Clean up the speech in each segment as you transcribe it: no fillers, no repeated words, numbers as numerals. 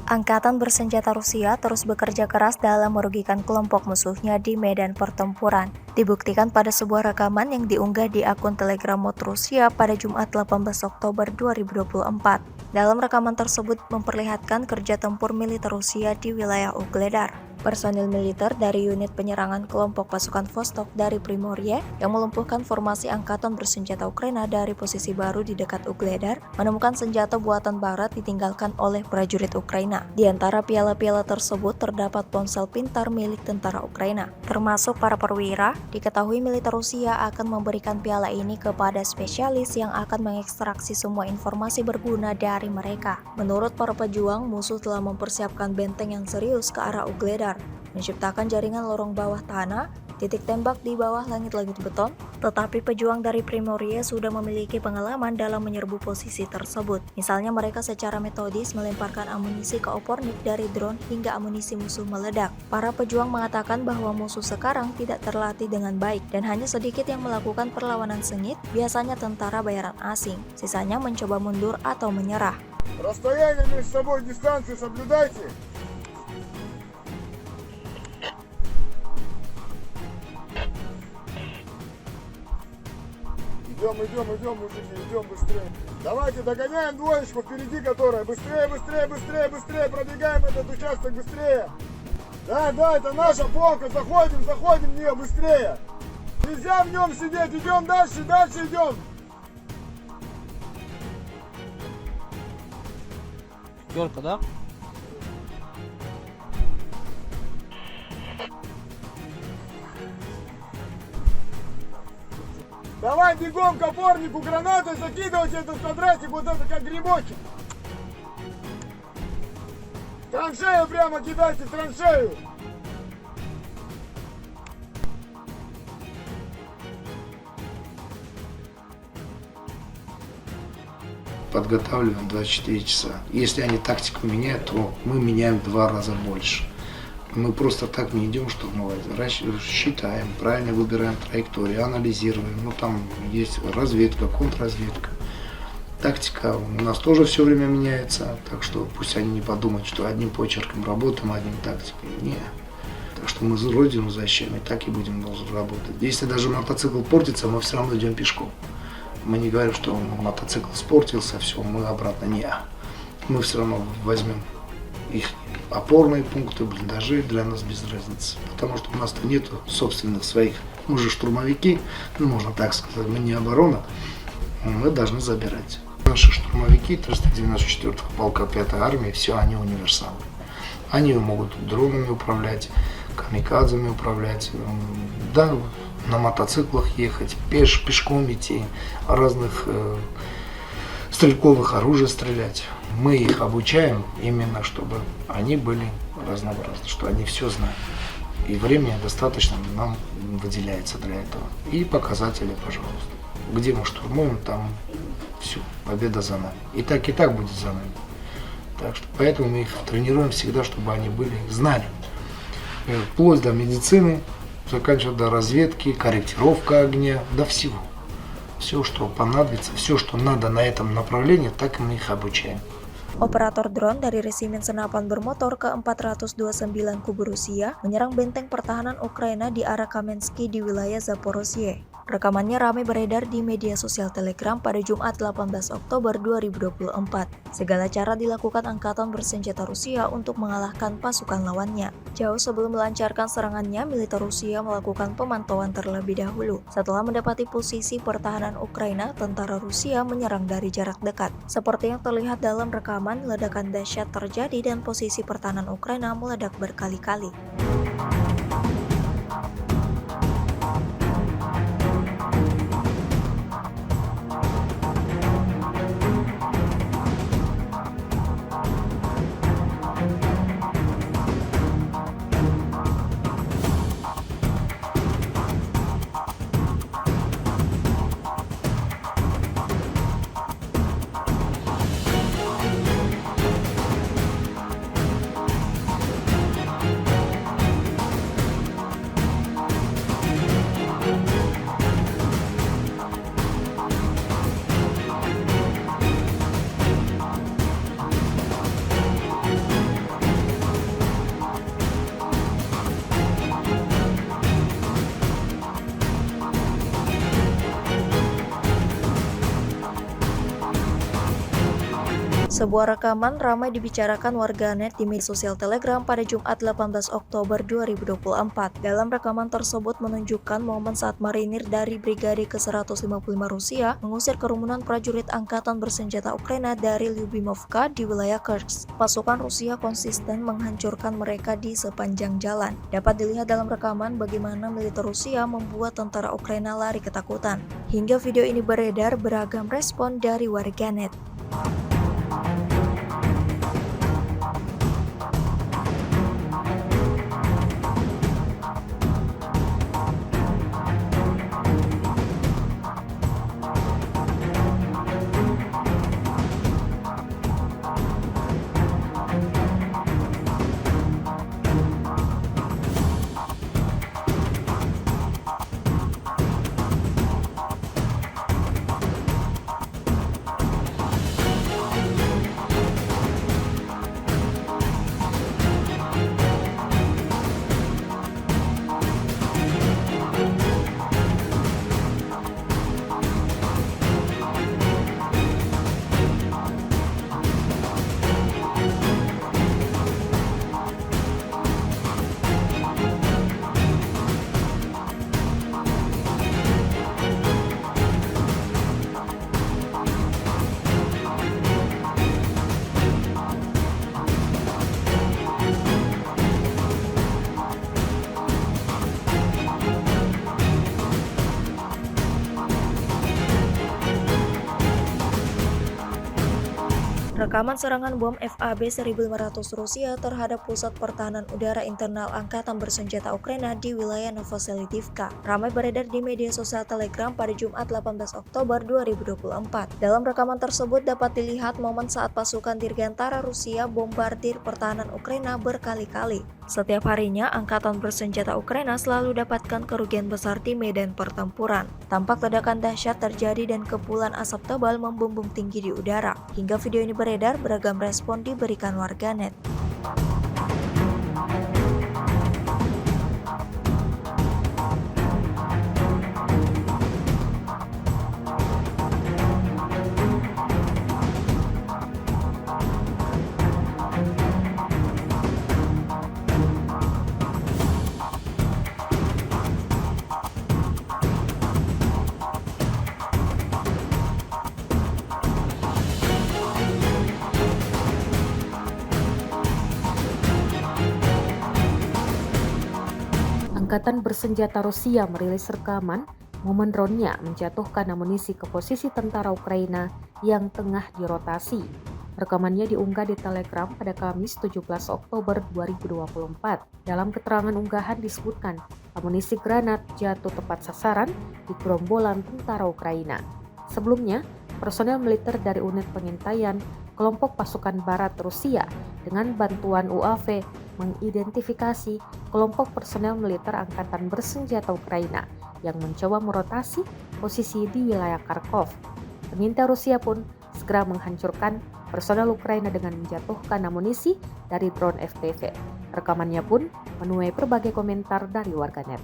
Angkatan bersenjata Rusia terus bekerja keras dalam merugikan kelompok musuhnya di medan pertempuran. Dibuktikan pada sebuah rekaman yang diunggah di akun Telegram Mod Rusia pada Jumat 18 Oktober 2024. Dalam rekaman tersebut memperlihatkan kerja tempur militer Rusia di wilayah Ugledar. Personil militer dari unit penyerangan kelompok pasukan Vostok dari Primorie yang melumpuhkan formasi angkatan bersenjata Ukraina dari posisi baru di dekat Ugledar menemukan senjata buatan barat ditinggalkan oleh prajurit Ukraina. Di antara piala-piala tersebut terdapat ponsel pintar milik tentara Ukraina. Termasuk para perwira, diketahui militer Rusia akan memberikan piala ini kepada spesialis yang akan mengekstraksi semua informasi berguna dari mereka. Menurut para pejuang, musuh telah mempersiapkan benteng yang serius ke arah Ugledar, menciptakan jaringan lorong bawah tanah, titik tembak di bawah langit-langit beton, tetapi pejuang dari Primorie sudah memiliki pengalaman dalam menyerbu posisi tersebut. Misalnya mereka secara metodis melemparkan amunisi ke opornik dari drone hingga amunisi musuh meledak. Para pejuang mengatakan bahwa musuh sekarang tidak terlatih dengan baik dan hanya sedikit yang melakukan perlawanan sengit, biasanya tentara bayaran asing. Sisanya mencoba mundur atau menyerah. Расстояние между собой, дистанцию соблюдайте. Идем, мужики, идем быстрее. Давайте догоняем двоечку впереди, которая. Быстрее, пробегаем этот участок быстрее. Да, это наша полка, заходим в нее быстрее. Нельзя в нем сидеть, идем дальше идем. Пятерка, да? Давай бегом к опорнику, гранатой закидывайте этот квадратик, вот это как грибочек. Траншею прямо кидайте, траншею. Подготавливаем 24 часа. Если они тактику меняют, то мы меняем в 2 раза больше. Мы просто так не идем штурмовать. Считаем, правильно выбираем траекторию, анализируем. Ну там есть разведка, контрразведка. Тактика у нас тоже все время меняется. Так что пусть они не подумают, что одним почерком работаем, одним тактикой. Нет. Так что мы родину защищаем и так и будем работать. Если даже мотоцикл портится, мы все равно идем пешком. Мы не говорим, что мотоцикл испортился, все, мы обратно. Не. Мы все равно возьмем их опорные пункты, блиндажи, для нас без разницы. Потому что у нас-то нету собственных своих. Мы же штурмовики, ну, можно так сказать, мы не оборона, мы должны забирать. Наши штурмовики 394-го полка 5-й армии, все, они универсалы. Они могут дронами управлять, камикадзами управлять, да, на мотоциклах ехать, пешком идти, разных стрелковых оружий стрелять. Мы их обучаем именно, чтобы они были разнообразны, что они все знают. И времени достаточно нам выделяется для этого. И показатели, пожалуйста. Где мы штурмуем, там все, победа за нами. И так будет за нами. Так что поэтому мы их тренируем всегда, чтобы они были, знали. Вплоть до медицины, заканчивая до разведки, корректировка огня, до всего. Все, что понадобится, все, что надо на этом направлении, так и мы их обучаем. Operator drone dari Resimen Senapan Bermotor ke-429 Kubu Rusia menyerang benteng pertahanan Ukraina di arah Kamensky di wilayah Zaporozhye. Rekamannya ramai beredar di media sosial Telegram pada Jumat 18 Oktober 2024. Segala cara dilakukan angkatan bersenjata Rusia untuk mengalahkan pasukan lawannya. Jauh sebelum melancarkan serangannya, militer Rusia melakukan pemantauan terlebih dahulu. Setelah mendapati posisi pertahanan Ukraina, tentara Rusia menyerang dari jarak dekat. Seperti yang terlihat dalam rekaman, ledakan dahsyat terjadi dan posisi pertahanan Ukraina meledak berkali-kali. Sebuah rekaman ramai dibicarakan warganet di media sosial Telegram pada Jumat 18 Oktober 2024. Dalam rekaman tersebut menunjukkan momen saat marinir dari Brigade ke-155 Rusia mengusir kerumunan prajurit angkatan bersenjata Ukraina dari Lyubimovka di wilayah Kursk. Pasukan Rusia konsisten menghancurkan mereka di sepanjang jalan. Dapat dilihat dalam rekaman bagaimana militer Rusia membuat tentara Ukraina lari ketakutan. Hingga video ini beredar, beragam respon dari warganet. Rekaman serangan bom FAB-1500 Rusia terhadap pusat pertahanan udara internal Angkatan Bersenjata Ukraina di wilayah Novoselidivka ramai beredar di media sosial Telegram pada Jumat 18 Oktober 2024. Dalam rekaman tersebut dapat dilihat momen saat pasukan dirgantara Rusia bombardir pertahanan Ukraina berkali-kali. Setiap harinya, Angkatan Bersenjata Ukraina selalu dapatkan kerugian besar di medan pertempuran. Tampak ledakan dahsyat terjadi dan kepulan asap tebal membumbung tinggi di udara. Hingga video ini beredar, beragam respon diberikan warganet. Angkatan Bersenjata Rusia merilis rekaman momen drone-nya menjatuhkan amunisi ke posisi tentara Ukraina yang tengah dirotasi. Rekamannya diunggah di Telegram pada Kamis 17 Oktober 2024. Dalam keterangan unggahan disebutkan amunisi granat jatuh tepat sasaran di gerombolan tentara Ukraina. Sebelumnya, personel militer dari unit pengintaian kelompok pasukan barat Rusia dengan bantuan UAV mengidentifikasi kelompok personel militer Angkatan Bersenjata Ukraina yang mencoba merotasi posisi di wilayah Kharkov. Pengintai Rusia pun segera menghancurkan personel Ukraina dengan menjatuhkan amunisi dari drone FPV. Rekamannya pun menuai berbagai komentar dari warganet.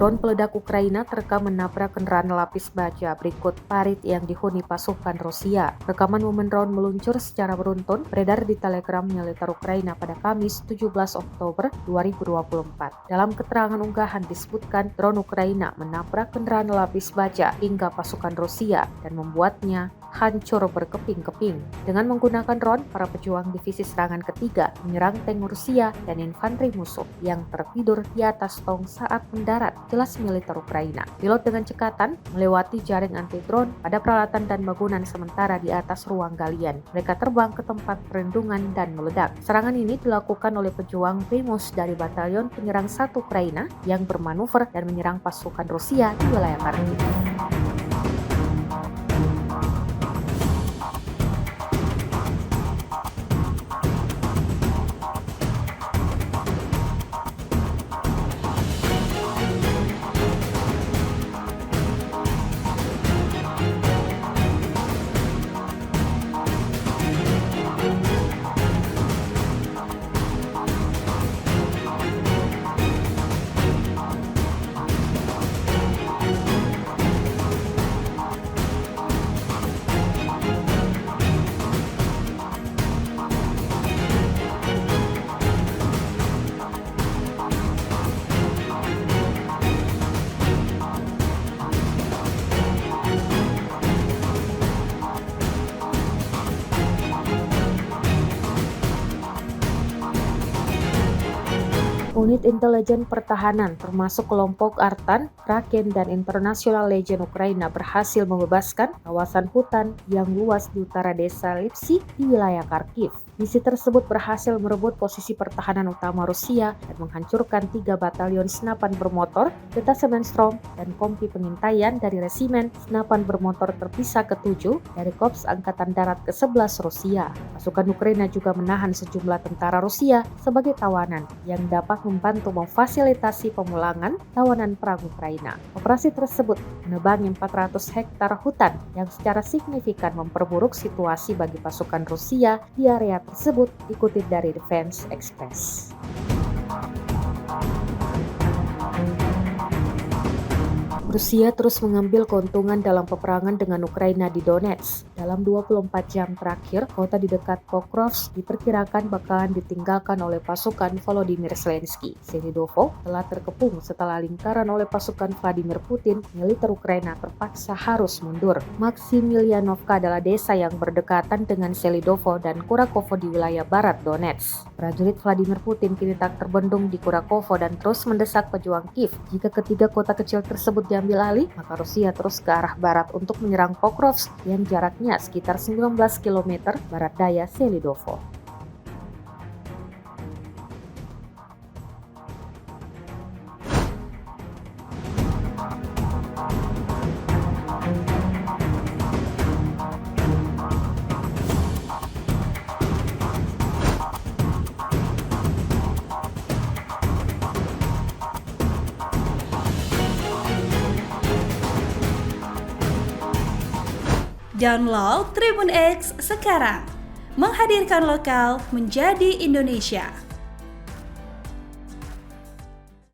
Drone peledak Ukraina terekam menabrak kendaraan lapis baja berikut parit yang dihuni pasukan Rusia. Rekaman momen drone meluncur secara beruntun beredar di Telegram militer Ukraina pada Kamis 17 Oktober 2024. Dalam keterangan unggahan disebutkan drone Ukraina menabrak kendaraan lapis baja hingga pasukan Rusia dan membuatnya hancur berkeping-keping. Dengan menggunakan drone, para pejuang divisi serangan ketiga menyerang tank Rusia dan infanteri musuh yang tertidur di atas tong saat mendarat, jelas militer Ukraina. Pilot dengan cekatan melewati jaring anti-drone pada peralatan dan bangunan sementara di atas ruang galian. Mereka terbang ke tempat perlindungan dan meledak. Serangan ini dilakukan oleh pejuang Primus dari Batalion Penyerang 1 Ukraina yang bermanuver dan menyerang pasukan Rusia di wilayah Kharkiv. Unit intelijen pertahanan termasuk kelompok Artan, Kraken, dan International Legion Ukraina berhasil membebaskan kawasan hutan yang luas di utara desa Lipsy di wilayah Kharkiv. Misi tersebut berhasil merebut posisi pertahanan utama Rusia dan menghancurkan 3 batalion senapan bermotor, detasemen Storm, dan kompi pengintaian dari resimen senapan bermotor terpisah ke-7 dari Korps Angkatan Darat ke-11 Rusia. Pasukan Ukraina juga menahan sejumlah tentara Rusia sebagai tawanan yang dapat membantu memfasilitasi pemulangan tawanan perang Ukraina. Operasi tersebut menebangi 400 hektar hutan yang secara signifikan memperburuk situasi bagi pasukan Rusia di area tersebut, dikutip dari Defense Express. Rusia terus mengambil keuntungan dalam peperangan dengan Ukraina di Donetsk. Dalam 24 jam terakhir, kota di dekat Pokrovsk diperkirakan bakalan ditinggalkan oleh pasukan Volodymyr Zelensky. Selidovo telah terkepung setelah lingkaran oleh pasukan Vladimir Putin. Militer Ukraina terpaksa harus mundur. Maksimilianovka adalah desa yang berdekatan dengan Selidovo dan Kurakovo di wilayah barat Donetsk. Prajurit Vladimir Putin kini tak terbendung di Kurakovo dan terus mendesak pejuang Kiev. Jika ketiga kota kecil tersebut diambil alih, maka Rusia terus ke arah barat untuk menyerang Pokrovsk yang jaraknya sekitar 19 km barat daya Selidovo. Download Tribun X sekarang, menghadirkan lokal menjadi Indonesia.